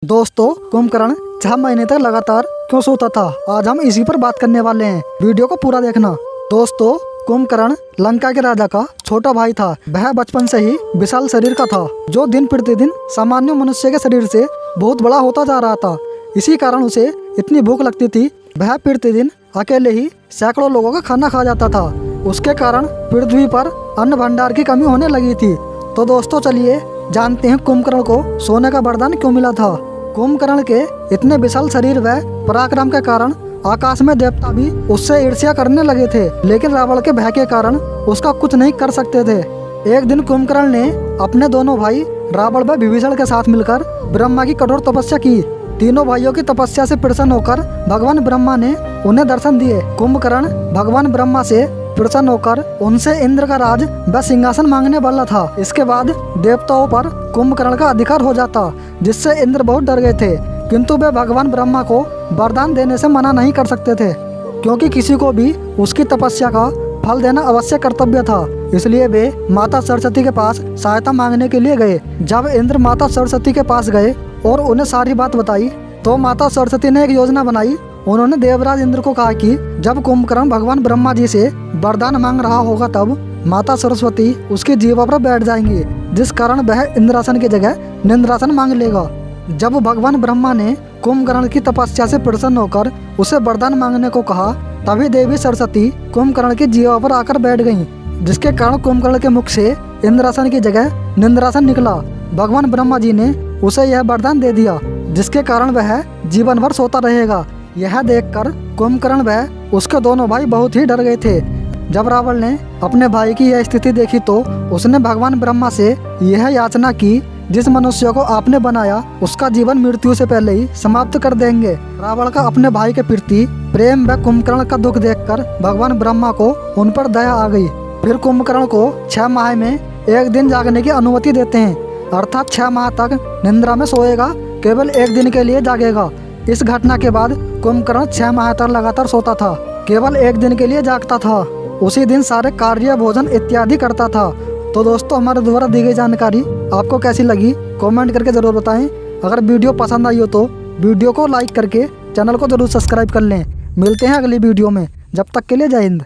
दोस्तों, कुंभकर्ण 6 महीने तक लगातार क्यों सोता था, आज हम इसी पर बात करने वाले हैं। वीडियो को पूरा देखना। दोस्तों, कुंभकर्ण लंका के राजा का छोटा भाई था। वह बचपन से ही विशाल शरीर का था, जो दिन प्रतिदिन सामान्य मनुष्य के शरीर से बहुत बड़ा होता जा रहा था। इसी कारण उसे इतनी भूख लगती थी। वह प्रतिदिन अकेले ही सैकड़ों लोगों का खाना खा जाता था। उसके कारण पृथ्वी पर अन्न भंडार की कमी होने लगी थी। तो दोस्तों, चलिए जानते हैं कुंभकर्ण को सोने का वरदान क्यों मिला था। कुंभकर्ण के इतने विशाल शरीर व पराक्रम के कारण आकाश में देवता भी उससे ईर्ष्या करने लगे थे, लेकिन रावण के भय के कारण उसका कुछ नहीं कर सकते थे। एक दिन कुंभकर्ण ने अपने दोनों भाई रावण व विभीषण के साथ मिलकर ब्रह्मा की कठोर तपस्या की। तीनों भाइयों की तपस्या से प्रसन्न होकर भगवान ब्रह्मा ने उन्हें दर्शन दिए। कुंभकर्ण भगवान ब्रह्मा से प्रसन्न होकर उनसे इंद्र का राज व सिंहासन मांगने वाला था। इसके बाद देवताओं पर कुंभकर्ण का अधिकार हो जाता, जिससे इंद्र बहुत डर गए थे। किंतु वे भगवान ब्रह्मा को वरदान देने से मना नहीं कर सकते थे, क्योंकि किसी को भी उसकी तपस्या का फल देना अवश्य कर्तव्य था। इसलिए वे माता सरस्वती के पास सहायता मांगने के लिए गए। जब इंद्र माता सरस्वती के पास गए और उन्हें सारी बात बताई, तो माता सरस्वती ने एक योजना बनाई। उन्होंने देवराज इंद्र को कहा कि जब कुंभकर्ण भगवान ब्रह्मा जी से वरदान मांग रहा होगा, तब माता सरस्वती उसकी जीवा पर बैठ जाएंगी, जिस कारण वह इंद्रासन की जगह निंद्रासन मांग लेगा। जब भगवान ब्रह्मा ने कुंभकर्ण की तपस्या से प्रसन्न होकर उसे वरदान मांगने को कहा, तभी देवी सरस्वती कुंभकर्ण की जीवा पर आकर बैठ गईं, जिसके कारण कुंभकर्ण के मुख से इंद्रासन की जगह निंद्रासन निकला। भगवान ब्रह्मा जी ने उसे यह वरदान दे दिया, जिसके कारण वह जीवन भर सोता रहेगा। यह देखकर कुंभकर्ण व उसके दोनों भाई बहुत ही डर गए थे। जब रावण ने अपने भाई की यह स्थिति देखी, तो उसने भगवान ब्रह्मा से यह याचना की, जिस मनुष्य को आपने बनाया उसका जीवन मृत्यु से पहले ही समाप्त कर देंगे। रावण का अपने भाई के प्रति प्रेम व कुंभकर्ण का दुख देखकर भगवान ब्रह्मा को उन पर दया आ गई। फिर कुंभकर्ण को 6 माह में एक दिन जागने की अनुमति देते हैं, अर्थात 6 माह तक निंद्रा में सोएगा, केवल एक दिन के लिए जागेगा। इस घटना के बाद कुंभकर्ण 6 माह तक लगातार सोता था, केवल एक दिन के लिए जागता था। उसी दिन सारे कार्य, भोजन इत्यादि करता था। तो दोस्तों, हमारे द्वारा दी गई जानकारी आपको कैसी लगी, कमेंट करके जरूर बताएं। अगर वीडियो पसंद आई हो तो वीडियो को लाइक करके चैनल को जरूर सब्सक्राइब कर लें। मिलते हैं अगली वीडियो में, जब तक के लिए जय हिंद।